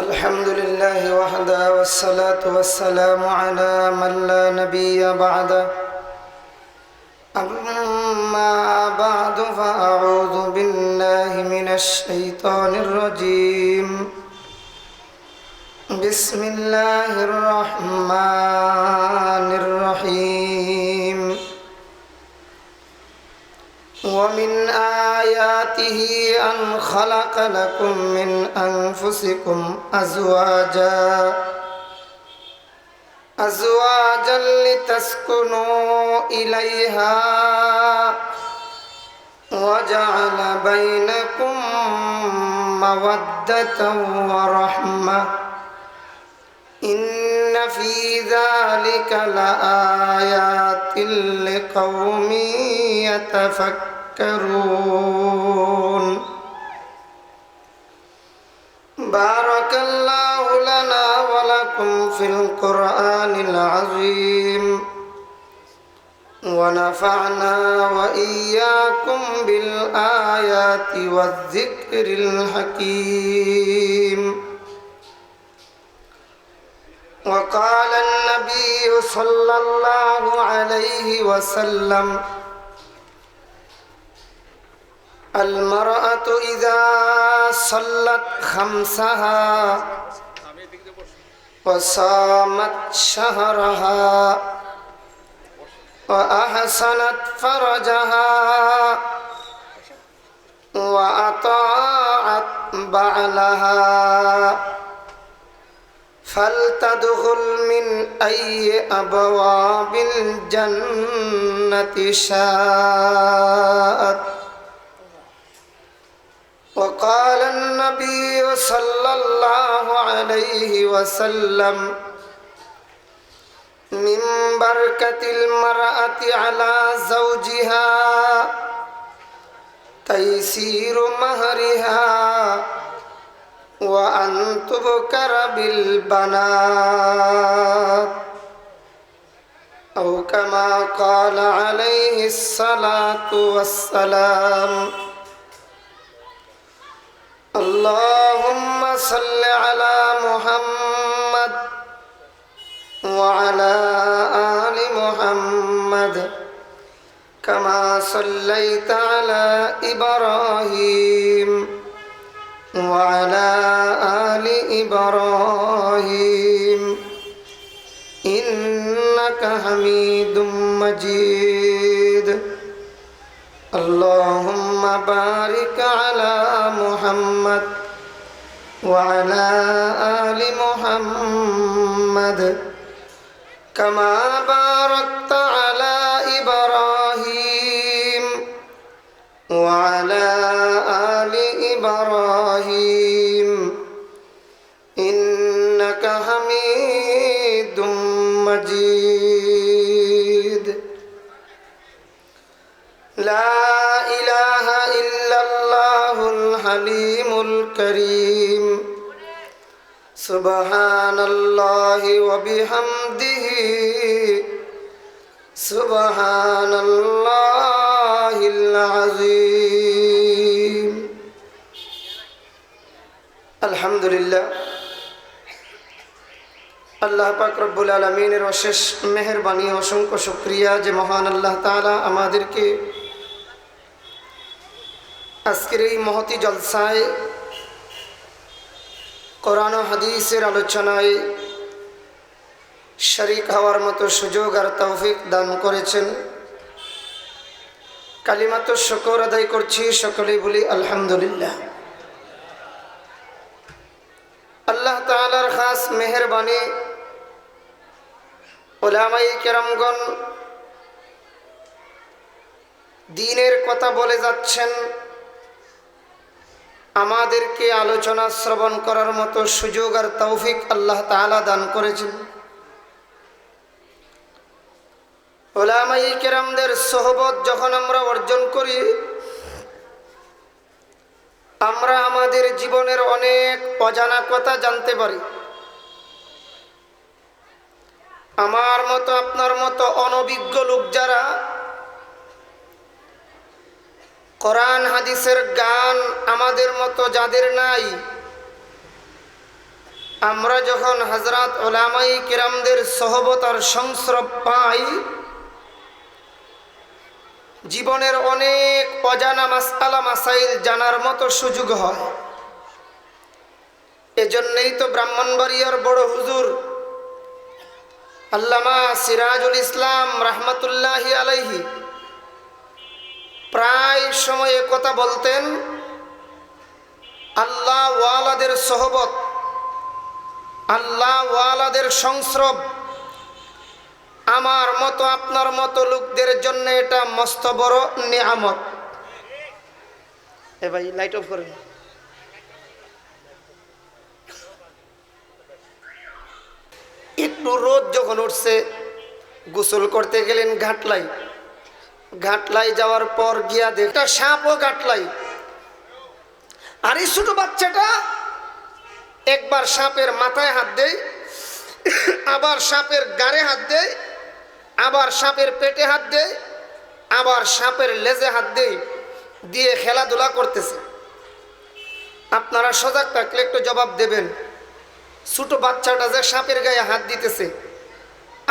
الحمد لله وحده والصلاة والسلام على من لا نبي بعده أما بعد فأعوذ بالله من الشيطان الرجيم بسم الله الرحمن الرحيم ومن آياته أن خلق لكم من أنفسكم أزواجا لتسكنوا إليها وجعل بينكم مودة ورحمة إن في ذلك لآيات لقوم يتفكرون بارك الله لنا ولكم في القرآن العظيم ونفعنا وإياكم بالآيات والذكر الحكيم وقال النبي صلى الله عليه وسلم المرأة إذا صلت خمسها وصامت شهرها وأحسنت فرجها وأطاعت بعلها فلتدخل من أي أبواب الجنة شاءت وقال النبي صلى الله عليه وسلم من بركة المرأة على زوجها تيسير مهرها وأن تبكر بالبنات أو كما قال عليه الصلاة والسلام اللهم صل على محمد وعلى آل محمد كما صليت على إبراهيم وعلى آل إبراهيم إنك حميد مجيد اللهم بارك على محمد وعلى آل محمد كما باركت على إبراهيم وعلى آل إبراهيم إنك حميد مجيد لا إله إلا الله الحليم الكريم سبحان الله وبحمده سبحان الله العظيم الحمد لله আল্লাহ পাক রব্বুল আলামিনের অশেষ মেহেরবানি অসংখ্য শুকরিয়া যে মহান আল্লাহ তাআলা আমাদেরকে আজকের এই মহতি জলসায় কোরআন ও হাদিসের আলোচনায় শরীক হওয়ার মতো সুযোগ আর তৌফিক দান করেছেন। কালিমাতুশ শুকর আদায় করছি, সকলেই বলি আলহামদুলিল্লাহ। আল্লাহ তাআলার খাস মেহেরবানি উলামায়ে কেরামগণ দ্বীনের কথা বলে যাচ্ছেন, আমাদেরকে আলোচনা শ্রবণ করার মতো সুযোগ আর তৌফিক আল্লাহ তাআলা দান করেছেন। উলামায়ে কেরামদের সোহবত যখন আমরা অর্জন করি, আমরা আমাদের জীবনের অনেক অজানা কথা জানতে পারি। আমার মতো আপনার মতো অনভিজ্ঞ লোক যারা কোরআন হাদিসের গান আমাদের মতো যাদের নাই, আমরা যখন হযরত উলামায়ে কিরামদের সোহবত আর সংস্রব পাই, জীবনের অনেক অজানা মাসআলা মাসাইল জানার মতো সুযোগ হয়। এজন্যই তো ব্রাহ্মণবাড়িয়ার বড় হুজুর আল্লামা সিরাজুল ইসলাম রাহমাতুল্লাহি আলাইহি প্রায় সময় কথা বলতেন, আল্লাহ ওয়ালাদের সোহবত, আল্লাহ ওয়ালাদের সংস্রব আমার মতো আপনার মতো লোকদের জন্য এটা মস্ত বড় নিয়ামত। এ ভাই লাইট অফ করেন। একটু রোদ যখন উঠছে, গোসল করতে গেলেন ঘাটলাই, ঘাটলাই যাওয়ার পর গিয়া দেখটা সাপও ঘাটলাই। আর এই ছোট বাচ্চাটা একবার সাপের মাথায় হাত দেয়, আবার সাপের গাড়ে হাত দেয়, আবার সাপের পেটে হাত দেয়, আবার সাপের লেজে হাত দেয়, দিয়ে খেলাধুলা করতেছে। আপনারা সজাগ থাকলে একটু জবাব দেবেন, ছোট বাচ্চাটা যে সাপের গায়ে হাত দিতেছে,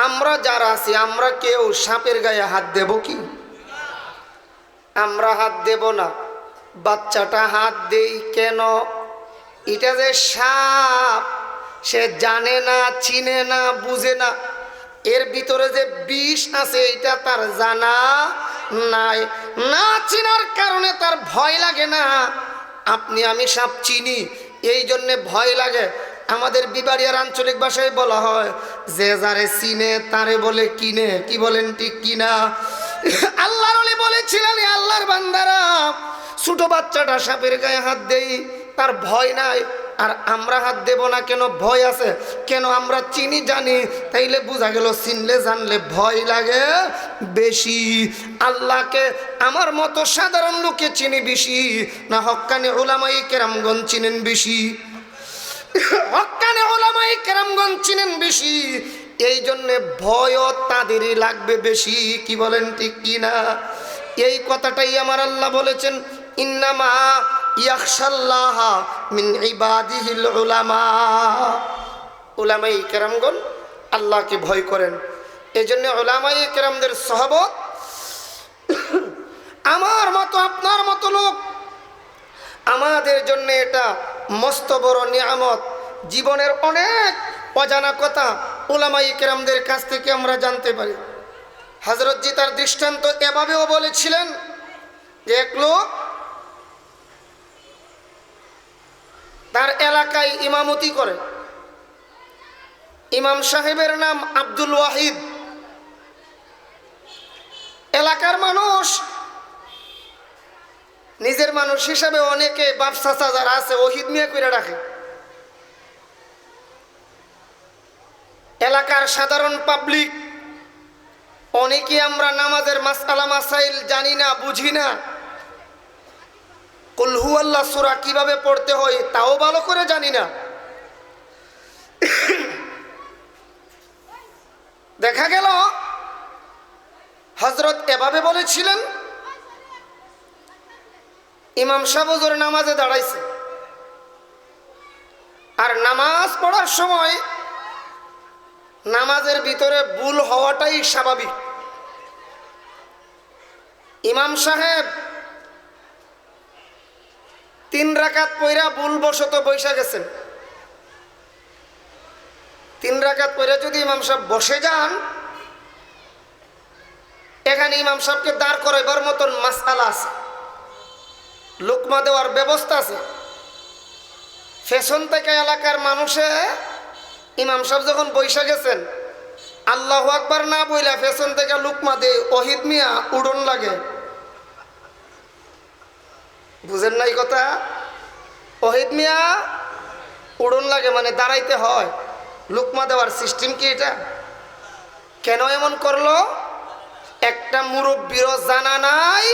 আমরা যারা আছি আমরা কেউ সাপের গায়ে হাত দেব কি? আমরা হাত দেব না। বাচ্চাটা হাত দেই কেন? এটা যে সাপ সে জানে না, চিনে না, বুঝে না, এর ভিতরে যে বিষ আছে এটা তার জানা নাই। না চিনার কারণে তার ভয় লাগে না। আপনি আমি সাপ চিনি, এই জন্যে ভয় লাগে। আমাদের বিবাড়িয়ার আঞ্চলিক ভাষায় বলা হয়, যে যারে চিনে তারে বলে কিনে। কি বলেন ঠিক কিনা? আল্লাহর ওলি বলেছিলেন, আল্লাহর বান্দারা, ছোট বাচ্চাটা সাপের গায়ে হাত দেই, তার ভয় নাই। আর আমরা হাত দেব না কেন? ভয় আছে। কেন? আমরা চিনি জানি, তাইলে বোঝা গেল চিনলে জানলে ভয় লাগে বেশি। আল্লাহকে আমার মতো সাধারণ লোকে চিনি বেশি, না হক্কানি উলামায়ে কেরামগণ চিনেন বেশি? হক্কানি উলামায়ে কেরামগণ চিনেন বেশি, এই জন্যে ভয়ও তাদেরই লাগবে বেশি। কি বলেন ঠিক কিনা? এই কথাটাই আমার আল্লাহ বলেছেন, ইন্নামা ইয়াখশাল্লাহা মিন ইবাদিহিল উলামা। উলামায়ে কেরামগণ আল্লাহকে ভয় করেন। এজন্য উলামায়ে কেরামদের সোহবত আমার মতো আপনার মতো লোক আমাদের জন্য এটা মস্ত বড় নিয়ামত। জীবনের অনেক অজানা কথা উলামায়ে কেরামদের কাছ থেকে আমরা জানতে পারি। হযরতজি তার দৃষ্টান্ত এভাবেও বলেছিলেন যে এক লোক তার এলাকায় ইমামতি করে। ইমাম সাহেবের নাম আব্দুল ওয়াহিদ। এলাকার মানুষ নিজের মানুষ হিসাবে অনেকে বাপ চাচা যারা আছে ওহিদ মিয়া করে রাখে। এলাকার সাধারণ পাবলিক অনেকে আমরা নামাজের মাসআলা মাসাইল জানি না, বুঝি না। কুল হুয়াল্লাহ সূরা কিভাবে পড়তে হয় তাও ভালো করে জানি না। দেখা গেল হযরত এভাবে বলেছিলেন, ইমাম সাহেব হুজুর নামাজে দাঁড়াইছে, আর নামাজ পড়ার সময় নামাজের ভিতরে ভুল হওয়াটাই স্বাভাবিক। ইমাম সাহেব 3 রাকাত পড়া ভুলবশত বসে গেছেন। 3 রাকাত পড়া যদি ইমাম সাহেব বসে যান, এখানে ইমাম সাহেবকে দাঁড় করাইবার মতন মাসআলা আছে, লুকমা দেওয়ার ব্যবস্থা আছে। পেছন থেকে এলাকার মানুষে ইমাম সাহেব যখন বৈশা গেছেন, আল্লাহু আকবার না বইলা পেছন থেকে লুকমা দে, ওহিদ মিয়া উড়ন লাগে। বুঝেন নাই কথা? ওহিদ মিয়া উড়ন লাগে মানে দাঁড়াইতে হয়। লুকমা দেওয়ার সিস্টেম কি এটা? কেন এমন করলো? একটা মুরব্বিরও জানা নাই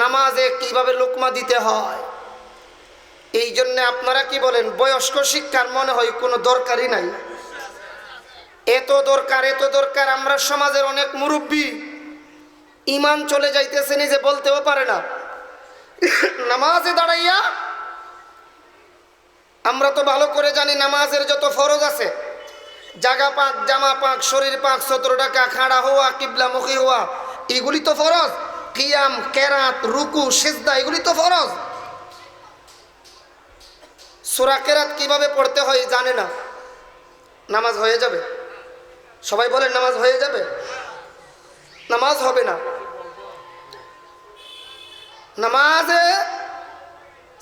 নামাজে কিভাবে লুকমা দিতে হয়। এই জন্য আপনারা কি বলেন, বয়স্ক শিক্ষার মনে হয় কোনো দরকারই নাই। এত দরকার, এত দরকার। আমরা সমাজের অনেক মুরব্বী ইমান চলে যাইতেছে, নিজে বলতেও পারে না। নামাজে দাঁড়াইয়া আমরা তো ভালো করে জানি নামাজের যত ফরজ আছে, জাগা পাক, জামা পাক, শরীর পাক, 17 টাকা, খাড়া হওয়া, কিবলামুখী হওয়া, এগুলি তো ফরজ। কিয়াম, কেরাত, রুকু, সিজদা, এগুলি তো ফরজ। সূরা কেরাত কিভাবে পড়তে হয় জানে না, নামাজ হয়ে যাবে? সবাই বলেন নামাজ হয়ে যাবে? নামাজ হবে না। নামাজে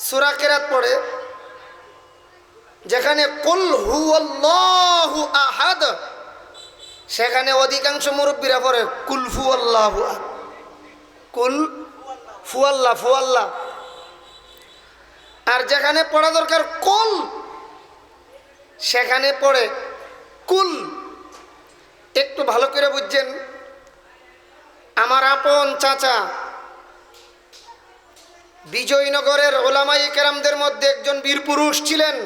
সূরা কেরাত পড়ে যেখানে কুল হুয়াল্লাহু আহাদ, সেখানে অধিকাংশ মুরব্বীরা পড়ে কুল ফুয়াল্লাহু আহাদ, কুল ফুয়াল্লাহ ফুয়াল্লাহ। আর যেখানে পড়া দরকার কুল, সেখানে পড়ে কুল। একটু ভালো করে বুঝছেন, আমার আপন চাচা বিজয়নগরের ওলামায়ে কেরামদের মধ্যে একজন বীর পুরুষ ছিলেন,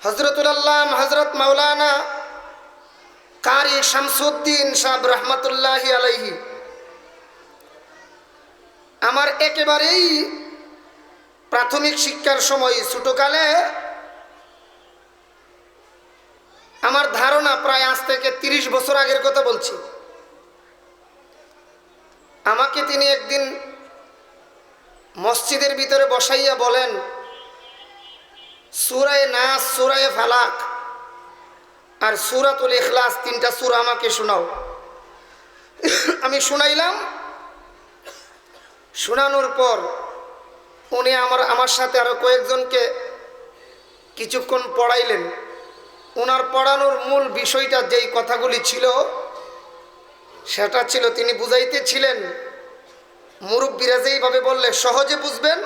হযরতুল আল্লাম হযরত মাওলানা কারি শামসুদ্দিন সাহেব রহমাতুল্লাহি আলাইহি। আমার একেবারেই প্রাথমিক শিক্ষার সময়, ছোটকালে, আমার ধারণা প্রায় আজ থেকে 30 বছর আগের কথা বলছি, আমাকে তিনি একদিন মসজিদের ভিতরে বসাইয়া বলেন, সূরায়ে নাস, সূরায়ে ফালাক আর সূরাতুল ইখলাস, 3টা সূরা আমাকে শোনাও। আমি শুনাইলাম। শোনানোর পর উনি আমার সাথে আরো কয়েকজনকে কিছুক্ষণ পড়াইলেন। ওনার পড়ানোর মূল বিষয়টা যেই কথাগুলি ছিল, সেটা ছিল তিনি বুঝাইতেছিলেন, মুরব্বীরা যেইভাবে বললে সহজে বুঝবেন,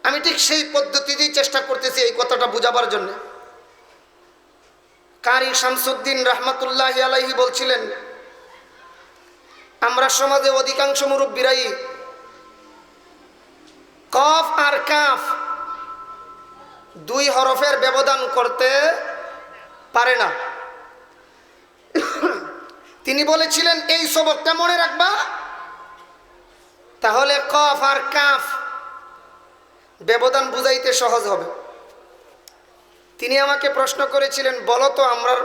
আমি ঠিক সেই পদ্ধতিতেই চেষ্টা করতেছি এই কথাটা বুঝাবার জন্য। কারি শামসুদ্দিন রহমাতুল্লাহি আলাইহি বলছিলেন, আমরা সমাজে অধিকাংশ মুরব্বীরাই কফ আর কাফ 2 হরফের ব্যবধান করতে পারে না। তিনি বলেছিলেন, এই সবকটা মনে রাখবা, তাহলে কফ আর কাফ ব্যবধান বুঝাইতে সহজ হবে। তিনি আমাকে প্রশ্ন করেছিলেন, বলো তো আমরা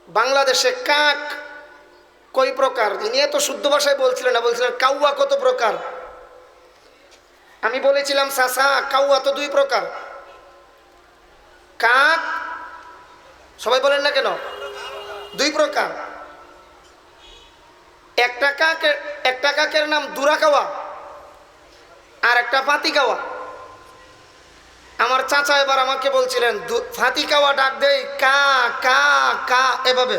বাংলাদেশে কাক কয় প্রকার? তিনি এত শুদ্ধ ভাষায় বলছিলেন না, বলছিলেন কাউয়া কত প্রকার? আমি বলেছিলাম, চাচা কাউয়া তো 2 প্রকার। কাক, সবাই বলেন না কেন? 2 প্রকার। একটা কাকের নাম দুরা কাওয়া আর একটা ফাতি কাওয়া। আমার চাচা এবার আমাকে বলছিলেন, ফাতি কাওয়া ডাক দেয় কা কা কা এভাবে,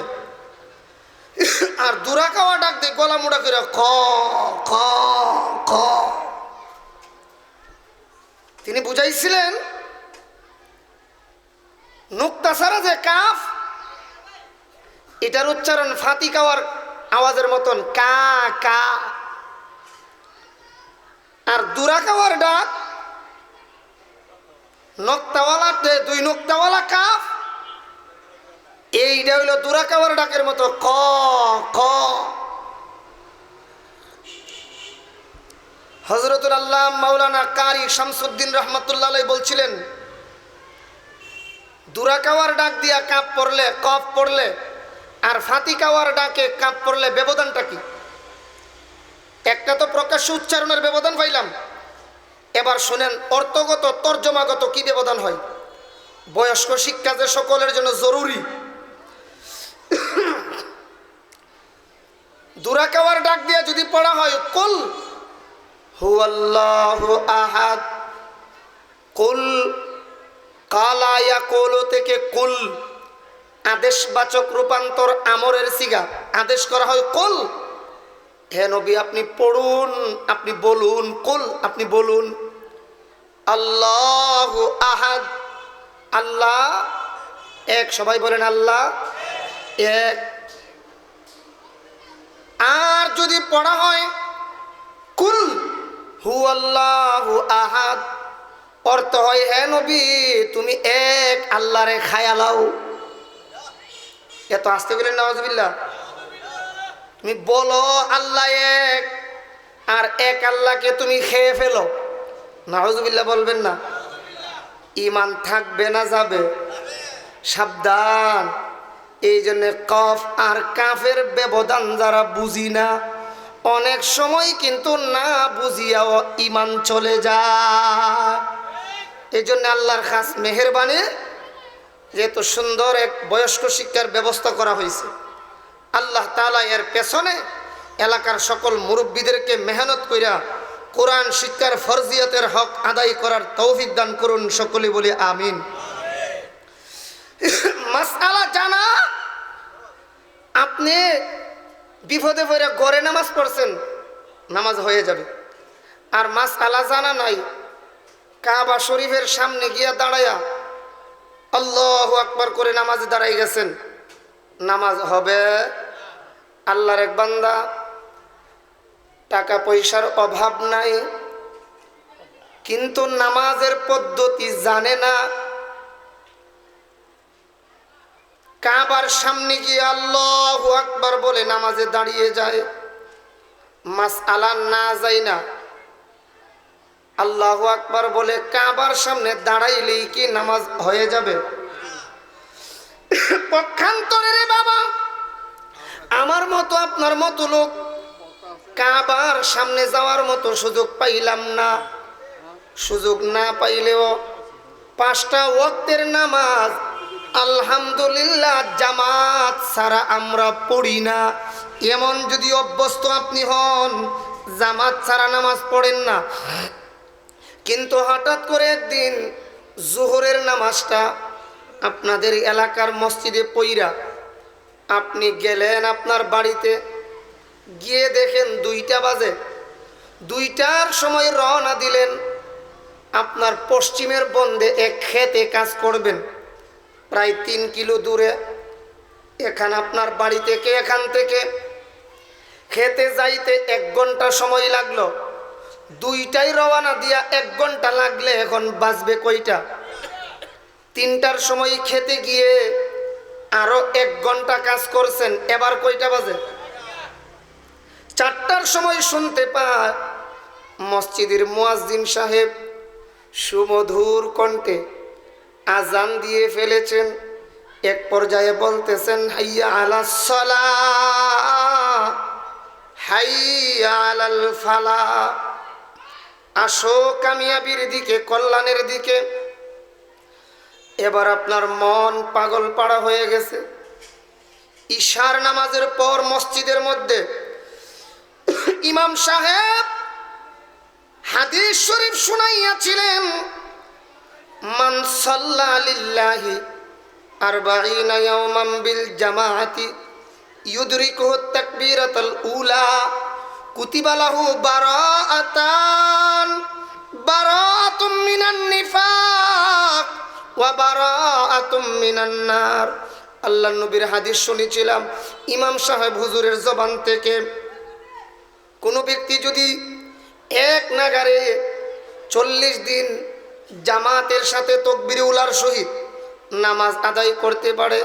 আর দুরা কাওয়া ডাক দেয় গলা মোড়া করে ক ক ক। তিনি বুঝাইছিলেন নুক্তা ছাড়া যে কাফ, এটার উচ্চারণ ফাতি কাওয়ার আওয়াজের মতন কা কা, আর দুরা কাওয়ার ডাক নক্তাওয়ালা, 2 নক্তাওয়ালা কাফ, এইটা হইল দুরা কাওয়ার ডাকের মতো ক ক। হযরতুল আল্লাহ মাওলানা কারি শামসুদ্দিন রহমাতুল্লাহ আলাইহি বলছিলেন, দুরা কাওয়ার ডাক দিয়া কাপ পড়লে, কফ পড়লে, আর ফাতি কাওয়ার ডাকে কাপ পড়লে ব্যবধানটা কি? একটা তো প্রকাশ্য উচ্চারণের ব্যবধান পাইলাম, এবার শুনেন অর্থগত তর্জমাগত কি ব্যবধান হয়। বয়স্ক শিক্ষা যে সকলের জন্য জরুরি। দুরা কাওয়ার ডাক দিয়া যদি পড়া হয় কুল হুয়াল্লাহু আহাদ, কুল, কালা ইয়াকুলু থেকে কুল, আদেশবাচক রূপান্তর আমরের সিগা, আদেশ করা হয় কুল, হে নবী আপনি পড়ুন, আপনি বলুন, কুল আপনি বলুন। আল্লাহু আহাদ, আল্লাহ এক, সবাই বলেন আল্লাহ এক। আর যদি পড়া হয় কুল হুয়াল্লাহু আহাদ, অর্থ হয় হে নবী তুমি এক আল্লাহরে খায়ালাও। এত আসতে গেলেন নাউজুবিল্লাহ। তুমি বলো আল্লাহ এক, আর এক আল্লাহকে তুমি খেয়ে ফেলো, নাউজুবিল্লাহ বলবেন না। ইমান থাকবে না যাবে? সাবধান। এই জন্য কফ আর কাফের ব্যবধান যারা বুঝি না, অনেক সময় কিন্তু না বুঝিয়াও ইমান চলে যায়। এই জন্য আল্লাহর খাস মেহেরবানি, যেহেতু সুন্দর এক বয়স্ক শিক্ষার ব্যবস্থা করা হয়েছে, আল্লাহ তাআলা এর পেছনে এলাকার সকল মুরব্বীদেরকে মেহনত কইরা কোরআন শিক্ষার ফরজিয়তের হক আদায় করার তৌফিক দান করুন। সকলে বলি আমিন। মাসআলা জানা, আপনি বিপদে পড়ে ঘরে নামাজ পড়ছেন, নামাজ হয়ে যাবে। আর মাসআলা জানা নাই, কাবা শরীফের সামনে গিয়া দাঁড়ায়া আল্লাহু আকবার করে নামাজে দাঁড়াই গেছেন, নামাজ হবে? আল্লাহর এক বান্দা, টাকা পয়সার অভাব নাই, কিন্তু নামাজের পদ্ধতি জানে না। কাবার সামনে গিয়ে আল্লাহু আকবার বলে নামাজে দাঁড়িয়ে যায়, মাসআলা না যায় না। আল্লাহু আকবার বলে কাবার সামনে দাঁড়াইলেই কি নামাজ হয়ে যাবে? পক্ষান্তরে রে বাবা, আমার মতো আপনার মতো লোক কাবার সামনে যাওয়ার মতো সুযোগ পাইলাম না। সুযোগ না পাইলেও 5টা ওয়াক্তের নামাজ আলহামদুলিল্লাহ জামাত ছাড়া আমরা পড়ি না। এমন যদি অভ্যস্ত আপনি হন, জামাত ছাড়া নামাজ পড়েন না, কিন্তু হঠাৎ করে একদিন জোহরের নামাজটা আপনাদের এলাকার মসজিদে পইরা আপনি গেলেন আপনার বাড়িতে, গিয়ে দেখেন 2টা বাজে, 2টার সময় রওনা দিলেন, আপনার পশ্চিমের বন্দে এক খেতে কাজ করবেন, প্রায় 3 কিলো দূরে। এখানে আপনার বাড়ি থেকে, এখান থেকে খেতে যাইতে 1 ঘন্টা সময় লাগলো। 2টায় রওনা দিয়া 1 ঘন্টা লাগলে এখন বাজবে কয়টা? 3টার সময় খেতে গিয়ে আরো 1 ঘন্টা কাজ করছেন, এবার কয়টা বাজে? 4টার সময় শুনতে পায় মসজিদের মুয়াজ্জিন সাহেব সুমধুর কণ্ঠে আজান দিয়ে ফেলেছেন। এক পর্যায়ে বলতেছেন, হাইয়া আলাস সালাহ, হাইয়া আলাল ফালাহ, আসো কামিয়াবির দিকে, কল্যাণের দিকে। এবার আপনার মন পাগল পাড়া হয়ে গেছে। ঈশার নামাজের পর মসজিদের মধ্যে ইমাম সাহেব হাদিস শরীফ শুনাইয়াছিলেন, মান সাল্লা লিল্লাহি 40 ইয়াওমান বিল জামাআতি ইউদরিকুহু তাকবীরাতুল উলা কুতিবা লাহু বারাআতুম মিনান নিফাক ওয়া বারাআতুম মিনান নার। আল্লাহর নবীর হাদিস শুনেছিলাম ইমাম সাহেব হুজুরের জবান থেকে। কোনো ব্যক্তি যদি এক নাগারে 40 দিন জামাতের সাথে তাকবীরে উলার সহিত নামাজ আদায় করতে পারে,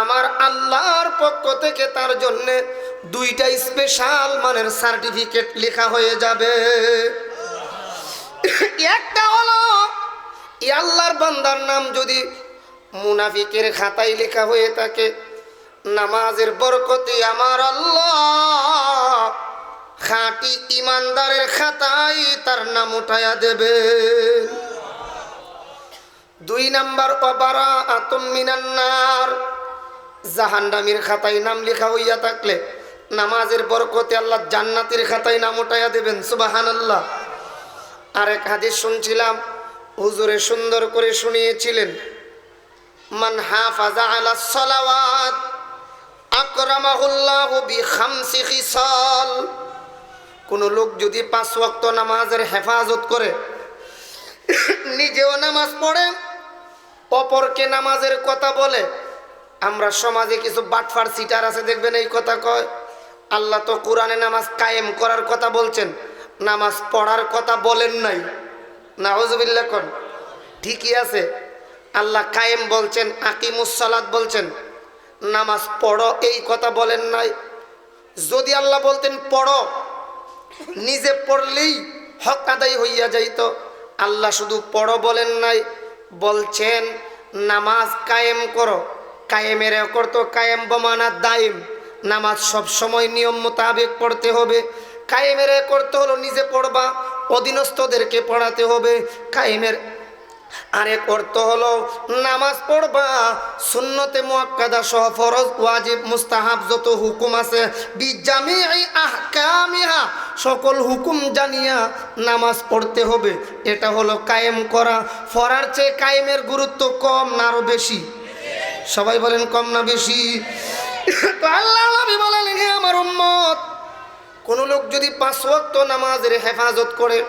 আমার আল্লাহর পক্ষ থেকে তার জন্য 2টা স্পেশাল মানের সার্টিফিকেট লেখা হয়ে যাবে। একটা হলো এই আল্লাহর বান্দার নাম যদি মুনাফিকের খাতায় লেখা হয়ে থাকে, নামাজের বরকতে আমার আল্লাহ খাঁটি ইমানদারের খাতায় তার নাম উঠায়া দেবে। 2 নাম্বার, বারাআতুম মিনান নার, জাহান্নামীর খাতায় নাম লেখা হইয়া থাকলে নামাজের বরকতে আল্লাহ জান্নাতের খাতায় নাম উঠাইয়া দেবেন। সুবহানাল্লাহ। আরেক হাদিস শুনছিলাম, হুজুরে সুন্দর করে শুনিয়েছিলেন, মান হাফাজা আলাস সালাওয়াত আকরামাহুল্লাহু বিখামসি খিসাল। কোন লোক যদি 5 ওয়াক্ত নামাজের হেফাজত করে, নিজেও নামাজ পড়ে, অপরকে নামাজের কথা বলে। আমরা সমাজে কিছু বাটফার সিটার আছে, দেখবেন এই কথা কয়, আল্লাহ তো কোরআনে নামাজ কায়েম করার কথা বলছেন, নামাজ পড়ার কথা বলেন নাই। নাউজুবিল্লাহ কোন? ঠিকই আছে, আল্লাহ কায়েম বলছেন, আকিমুস সালাত বলছেন, নামাজ পড়ো এই কথা বলেন নাই। যদি আল্লাহ বলতেন পড়ো, নিজে পড়লেই হক আদায় হইয়া যাইত। আল্লাহ শুধু পড়ো বলেন নাই, বলছেন নামাজ কায়েম করো। কায়েমের করতো কায়েম বমানা দাইম, নামাজ সব সময় নিয়ম মোতাবেক পড়তে হবে। কায়েমের করতে হলো নিজে পড়বা, অধীনস্থদেরকে পড়াতে হবে। কায়েমের আরেক অর্থ হলো নামাজ পড়বা সুন্নতে মুআক্কাদা সহ ফরজ ওয়াজিব মুস্তাহাব যত হুকুম আছে বিজামিই আহকামিহা, সকল হুকুম জানিয়া নামাজ পড়তে হবে। এটা হলো কায়েম করা। ফরার চেয়ে কায়েমের গুরুত্ব কম না আরো বেশি? সবাই বলেন কম না বেশি? তো আল্লাহ নবী বলেন, হে আমার উম্মত, কোন লোক যদি 5 ওয়াক্ত নামাজের হেফাজত করে,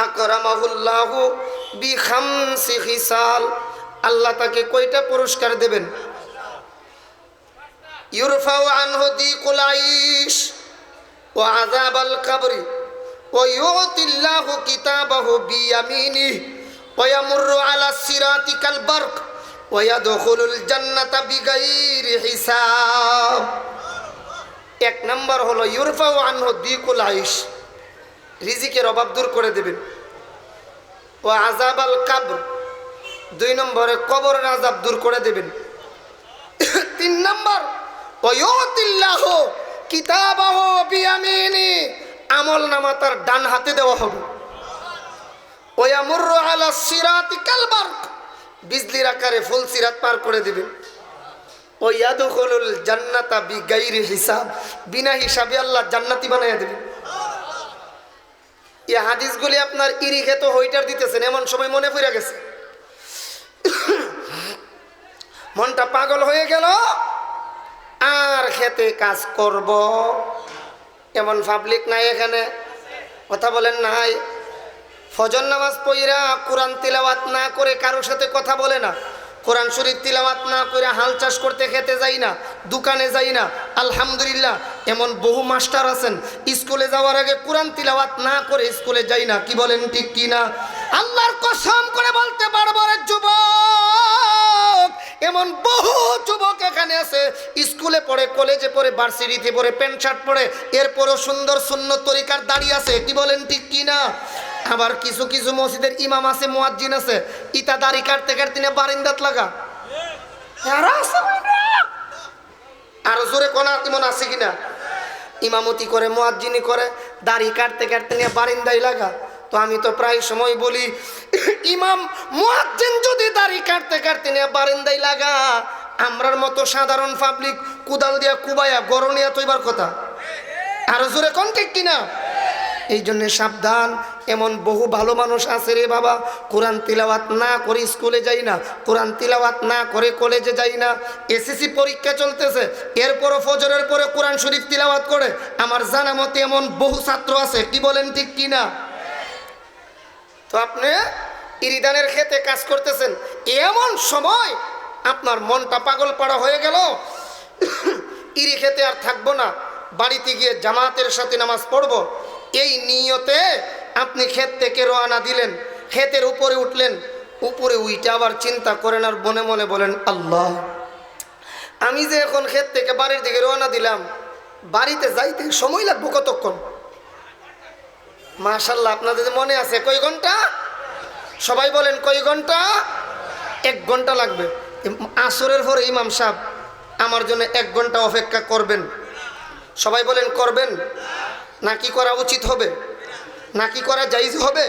আকরামাহুল্লাহু বিখামসি খিসাল, আল্লাহ তাকে কয়টা পুরস্কার দেবেন? ইউরফাউ আনহু দিকুল আইশ ওয়া আযাবাল কবরি ওয়া ইউতিল্লাহু কিতাবাহু বিয়ামিনিহি ওয়া ইয়ামুররু আলা সিরাতি কাল বারক ওয়া ইয়াদখুলুল জান্নাতা বিগাইরি হিসাব। 1 নম্বর হলো ইউরফাউ আনহু দিকুল আইশ, রিজিকের অভাব দূর করে দেবেন। ও আযাবাল কবর, 2 নম্বরে কবরের আযাব দূর করে দেবেন। 3 নম্বর ও ইউতিল্লাহু কিতাবাহু বিয়ামিনি, আমল নামা তার ডান হাতে দেওয়া হবে। ও ইয়ামুররু আলা সিরাতি কাল বারক, বিজলির আকারে ফুল সিরাত পার করে দেবেন। ও ইয়াদখুলুল জান্নাতা বিগাইরি হিসাব, বিনা হিসাবে আল্লাহ জান্নাতি বানাইয়া দেবেন। এই হাদিসগুলি আপনার ইরি খেত হইটার দিতেছেন, এমন সময় মনে পড়ে গেছে, মনটা পাগল হয়ে গেল, আর খেতে কাজ করব এমন পাবলিক নাই এখানে? কথা বলেন নাই? ফজর নামাজ পড়া কোরআন তিলাওয়াত না করে কারোর সাথে কথা বলে না, কোরআন শরীফ তিলাওয়াত না করে হাল চাষ করতে খেতে যাই না, দোকানে যাই না। আলহামদুলিল্লাহ, এমন বহু মাস্টার আছেন স্কুলে যাওয়ার আগে কোরআন তিলাওয়াত না করে স্কুলে যাই না। কি বলেন ঠিক কি না? আল্লাহর কসম করে বলতে পারবো রে যুবক, এমন বহু যুবক এখানে আছে স্কুলে পড়ে, কলেজে পড়ে, ভার্সিটিতে পড়ে, প্যান্ট শার্ট পরে, এরপরও সুন্দর সুন্নত তরিকার দাঁড়িয়ে আছে। কি বলেন ঠিক কি না? আবার কিছু কিছু মসজিদের ইমাম আছে, মুয়াজ্জিন আছে, ইতা দাড়ি কাটতে কাটতে না বারিন্দাত লাগা। আরো জোরে কোন ইমান আছে কিনা? ইমামতি করে, মুয়াজ্জিনি করে, দাড়ি কাটতে কাটতে নিয়ে বারিন্দায় লাগা। তো আমি তো প্রায় সময় বলি, ইমাম মুয়াজ্জিন যদি দাড়ি কাটতে কাটতে নিয়ে বারিন্দায় লাগা, আমরার মতো সাধারণ পাবলিক কুদাল দিয়া কুবাইয়া গরনিয়া তৈবার কথা। আরো জোরে কোন ঠিক কিনা? এই জন্য সাবধান, এমন বহু ভালো মানুষ আছে রে বাবা, কোরআন তিলাওয়াত না করে স্কুলে যাই না, কোরআন তিলাওয়াত না করে কলেজে যাই না। এসএসসি পরীক্ষা চলতেছে, এরপরও ফজরের পরে কোরআন শরীফ তিলাওয়াত করে। আমার জানা মতে এমন বহু ছাত্র আছে। কি বলেন ঠিক কি না? তো আপনি ইরিদানের খেতে কাজ করতেছেন, এমন সময় আপনার মনটা পাগল পাড়া হয়ে গেল, ইরি খেতে আর থাকবো না, বাড়িতে গিয়ে জামাতের সাথে নামাজ পড়বো, এই নিয়তে আপনি ক্ষেত থেকে রওনা দিলেন, ক্ষেতের উপরে উঠলেন, উপরে উইটা আবার চিন্তা করেন আর মনে মনে বলেন, আল্লাহ, আমি যে এখন ক্ষেত থেকে বাড়ির দিকে রওনা দিলাম, বাড়িতে যাইতে সময় লাগবো কতক্ষণ? মাশাআল্লাহ, আপনাদের মনে আছে কয় ঘন্টা? সবাই বলেন কয় ঘন্টা? 1 ঘন্টা লাগবে। আসরের পরে ইমাম সাহেব আমার জন্য 1 ঘন্টা অপেক্ষা করবেন। সবাই বলেন করবেন নাকি করা উচিত হবে, নাকি করা জায়েজ হবে?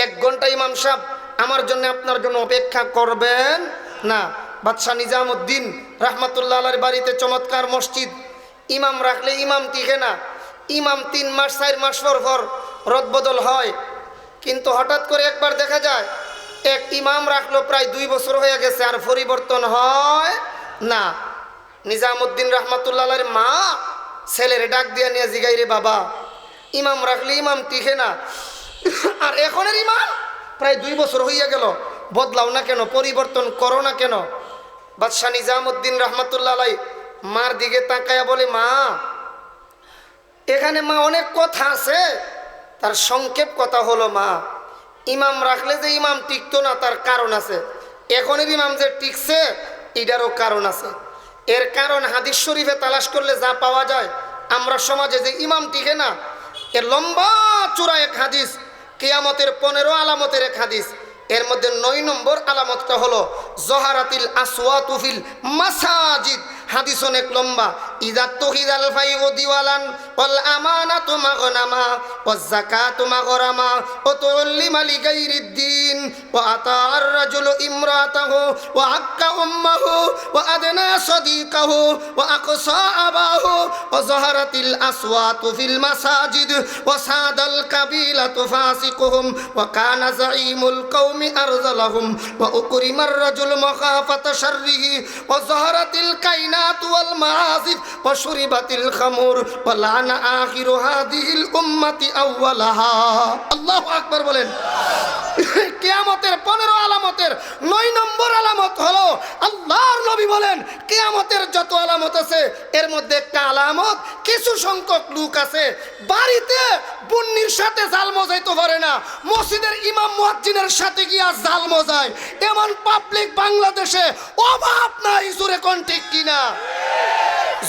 1 ঘন্টা ইমাম সাহেব আমার জন্য আপনার জন্য অপেক্ষা করবেন না? বাদশাহ নিজামউদ্দিন রহমতুল্লাহ আলাইহির বাড়িতে চমৎকার মসজিদ, ইমাম রাখলে ইমাম টিকে না। ইমাম 3 মাস 4 মাস পর রদবদল হয়, কিন্তু হঠাৎ করে একবার দেখা যায় এক ইমাম রাখলো, প্রায় 2 বছর হয়ে গেছে, আর পরিবর্তন হয় না। নিজামউদ্দিন রহমতুল্লাহ আলাইহির মা ছেলের ডাক দিয়ে নিয়ে জিগাই, রে বাবা, ইমাম রাখলে ইমাম টিকে না, আর এখনের ইমাম প্রায় 2 বছর হইয়া গেল, বদলাও না কেন, পরিবর্তন করো না কেন? বাদশাহ নিজামউদ্দিন রহমতুল্লাহ আলাইহি মার দিকে তাকায়া বলে, মা, এখানে মা অনেক কথা আছে, তার সংক্ষেপ কথা হলো, মা, ইমাম রাখলে যে ইমাম টিকতো না তার কারণ আছে, এখনের ইমাম যে টিকছে এটারও কারণ আছে। এর কারণ হাদিস শরীফে তালাশ করলে যা পাওয়া যায়, আমরা সমাজে যে ইমাম টিকে না, এর লম্বা চূড়া এক হাদিস, কিয়ামতের 15 আলামতের এক হাদিস। এর মধ্যে ৯ নম্বর আলামতটা হলো জহারাতিল আসওয়াতু ফিল মাসাজিদ। হাদিস অনেক লম্বা। ইযা তুহিদাল ফাইউ দিওয়ালান ওয়াল আমানাতু মাগনামা ওয়াজ যাকাতু মাগরামা ওয়া তুল্লিমা লিগাইরিদ্দিন ওয়া আতাআর রাজুলু ইমরাতাহু ওয়া আক্কা উম্মাহু ওয়া আদনা সাদিকাহু ওয়া আকসা আবাহু ওয়া জহারাতিল আসওয়াতু ফিল মাসাজিদ ওয়া সাদাল কাবিলাতু ফাসিকুহুম ওয়া কানা যাঈমুল কওমি আরযালাহুম ওয়া উকরিমার রাজুলু মাখাফাতা শাররিহি ওয়া জহারাতিল কাইনা ওয়াল মাআজিফ ওয়া শুরিবাতিল খামর ওয়া লানা আখিরু হাদিহিল উম্মতি আউওয়ালাহা। আল্লাহু আকবার বলেন। কিয়ামতের 15 আলামতের 9 নম্বর আলামত হলো, আল্লাহর নবী বলেন কিয়ামতের যত আলামত আছে এর মধ্যে একটা আলামত, কিছু সংখ্যক লোক আছে বাড়িতে বুন্নির সাথে জাল মজাইতে পারে না, মসজিদের ইমাম মুয়াজ্জিনের সাথে গিয়া জাল মজায়। এমন পাবলিক বাংলাদেশে অভাব নাই, জোরে কোন ঠিক কিনা?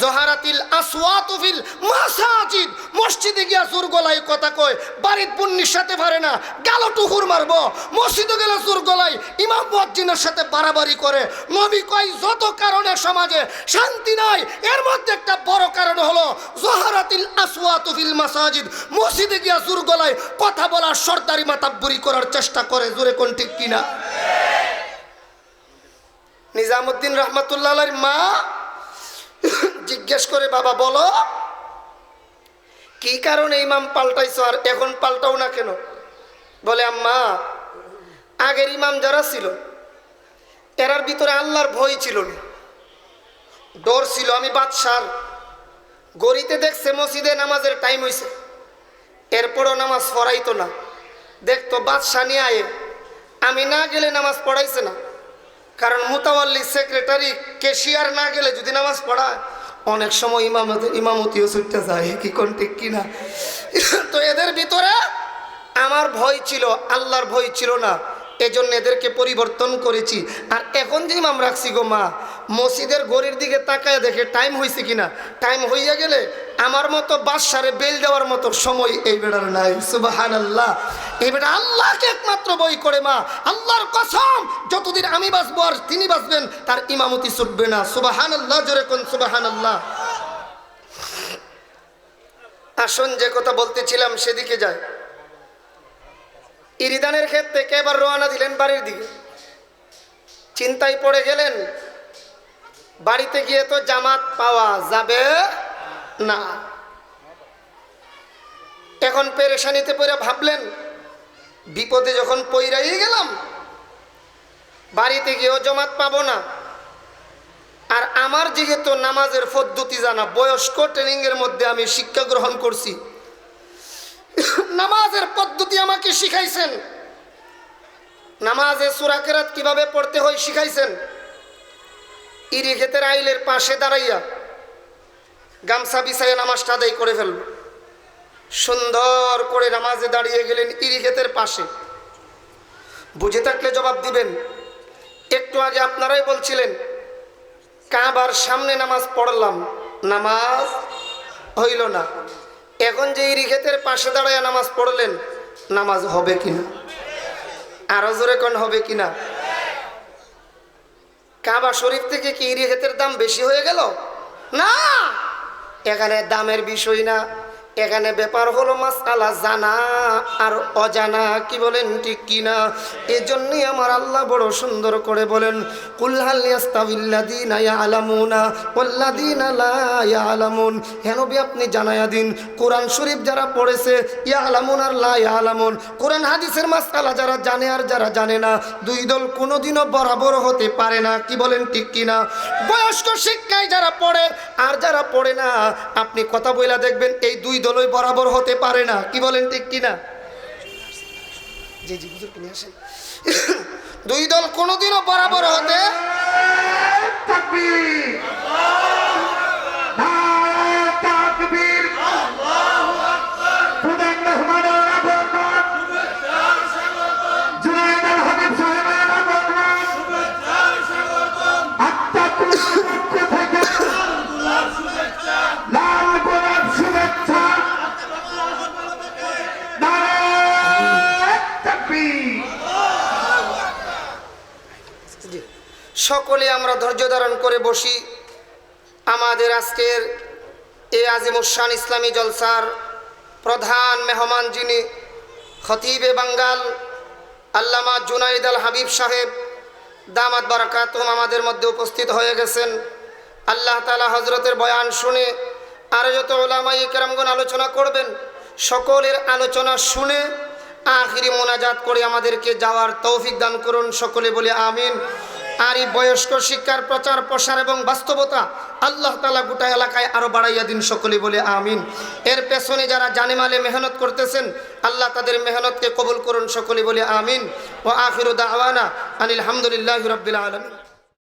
জহারাতিল আসওয়াতু ফিল মাসাজিদ, মসজিদে গিয়া জোর গলায় কথা কয়, বাড়ির বুন্নির সাথে পারে না, গালো টুকুর মারবো। মসজিদে গেলে জোর গলায় ইমাম মুয়াজ্জিনের সাথে বাড়াবাড়ি করে। নবী কয় যত কারণে সমাজে শান্তি নাই এর মধ্যে একটা বড় কারণ হলো জহারাতিল আসওয়াতু ফিল মাসাজিদ, মসজিদে গিয়া জোর গলায় কথা বলার সরদারি মাতাব্বরি করার চেষ্টা করে, জোরে কোন ঠিক কিনা? নিজামুদ্দিন রহমাতুল্লাহ আলাইহির মা জিজ্ঞেস করে, বাবা বলো কি কারণে ইমাম পাল্টাইছো আর এখন পাল্টাও না কেন? বলে, আম্মা আগের ইমাম যারা ছিল এরার ভিতরে আল্লাহর ভয় ছিল না, ডর ছিল। আমি বাদশার গড়িতে দেখছে মসজিদে নামাজের টাইম হয়েছে, এরপরও নামাজ পড়াইতো না। দেখতো বাদশা নিয়ে আয়ে, আমি না গেলে নামাজ পড়াইছে না, কারণ মুতাওয়াল্লি সেক্রেটারি ক্যাশিয়ার না গেলে যদি নামাজ পড়ায় অনেক সময় ইমামতিও ছুটতে যায়, কি কোন ঠিক কিনা? তো এদের ভিতরে আমার ভয় ছিল, আল্লাহর ভয় ছিল না, এজন্য এদেরকে পরিবর্তন করেছি। আর এখন যে ইমাম রাখছি গো মা, মসজিদের ঘড়ির দিকে তাকায় দেখে টাইম হয়েছে কিনা, টাইম হইয়া গেলে আমার মতো বাদশারে বেল দেওয়ার মতো সময় এই বেটার নাই। সুবহানাল্লাহ। এই বেটা আল্লাহকে একমাত্র ভয় করে মা, আল্লাহর কসম যতদিন আমি বাঁচবো আর তিনি বাঁচবেন তার ইমামতি ছুটবে না। সুবহানাল্লাহ, জোরে কোন সুবহানাল্লাহ। আসুন যে কথা বলতেছিলাম সেদিকে যায়। ইরিদানের ক্ষেত থেকে এবার রওনা দিলেন বাড়ির দিকে। চিন্তায় পড়ে গেলেন, বাড়িতে গিয়ে তো জামাত পাওয়া যাবে না। এখন পেরেশানিতে পড়ে ভাবলেন, বিপদে যখন পইরাই গেলাম, বাড়িতে গিয়েও জামাত পাবো না। আর আমার যেহেতু নামাজের পদ্ধতি জানা, বয়স্ক ট্রেনিংয়ের মধ্যে আমি শিক্ষা গ্রহণ করছি, নামাজের পদ্ধতি আমাকে শিখাইছেন, নামাজে সূরা কেরাত কিভাবে পড়তে হয় শিখাইছেন। ইরি ক্ষেতের আইলের পাশে দাঁড়াইয়া গামছা বিছাইয়া নামাজটা আদায় করে ফেলল। সুন্দর করে নামাজে দাঁড়িয়ে গেলেন ইরি ক্ষেতের পাশে। বুঝে থাকলে জবাব দিবেন। একটু আগে আপনারাই বলছিলেন কাবার সামনে নামাজ পড়লাম, নামাজ হইল না। এখন যে ইরি ক্ষেতের পাশে দাঁড়াইয়া নামাজ পড়লেন, নামাজ হবে কিনা? আরো জোরে কোন হবে কিনা? কাবা শরীফ থেকে কি ইরি ক্ষেতের দাম বেশি হয়ে গেল? না, এখানে দামের বিষয় না, এখানে ব্যাপার হলো মাসআলা জানা আর অজানা, কি বলেন ঠিক কিনা? এজন্যই আমার আল্লাহ বড় সুন্দর করে বলেন, কুল হাল ইয়াস্তাবিল্লাযীনা ইয়ালামুনা ওয়াল্লাযীনা লা ইয়ালামুন। হে নবী আপনি জানায়া দিন, কোরআন শরীফ যারা পড়েছে ইয়ালামুন আর লা ইয়ালামুন, কোরআন হাদিসের মাসআলা যারা জানে আর যারা জানে না, দুই দল কোনোদিনও বরাবর হতে পারে না, কি বলেন ঠিক কিনা? বয়স্ক শিক্ষায় যারা পড়ে আর যারা পড়ে না, আপনি কথা বইলা দেখবেন এই দুই দলই বরাবর হতে পারে না, কি বলেন ঠিক কিনা? জি জি হুজুর কোনে আসেন। দুই দল কোনোদিনও বরাবর হতে তাকবীর, নারে তাকবীর, আল্লাহু আকবার, খুদার মেহমানের আগমন, শুভেচ্ছা স্বাগতম, জুনায়েদ আল হাবিব সাহেবের আগমন, শুভেচ্ছা স্বাগতম, আত্তাকুর পক্ষ থেকে আলহামদুলিল্লাহ শুভেচ্ছা, লাল গোলাপ শুভেচ্ছা, নারে তাকবীর, জি, সকলে আমরা ধৈর্য ধারণ করে বসি। আমাদের আজকের এই আজিমুসান ইসলামী জলসার প্রধান মেহমান যিনি খতিবে বাঙ্গাল আল্লামা জুনাইদ আল হাবিব সাহেব দামাত বারাকাতুম আমাদের মধ্যে উপস্থিত হয়ে গেছেন। আল্লাহ তাআলা হজরতের বয়ান শুনে আরো যত ওলামায়ে কেরামগণ আলোচনা করবেন, সকলের আলোচনা শুনে আখিরি মোনাজাত করে আমাদেরকে যাওয়ার তৌফিক দান করুন। সকলে বলে আমিন। আর এই বয়স্ক শিক্ষার প্রচার প্রসার এবং বাস্তবতা আল্লাহ তাআলা গোটা এলাকায় আরো বাড়াইয়া দিন। সকলে বলে আমিন। এর পেছনে যারা জানেমালে মেহনত করতেছেন আল্লাহ তাদের মেহনতকে কবুল করুন। সকলে বলে আমিন। ওয়া আখিরু দাওয়ানা আনিল হামদুলিল্লাহি রাব্বিল আলামিন।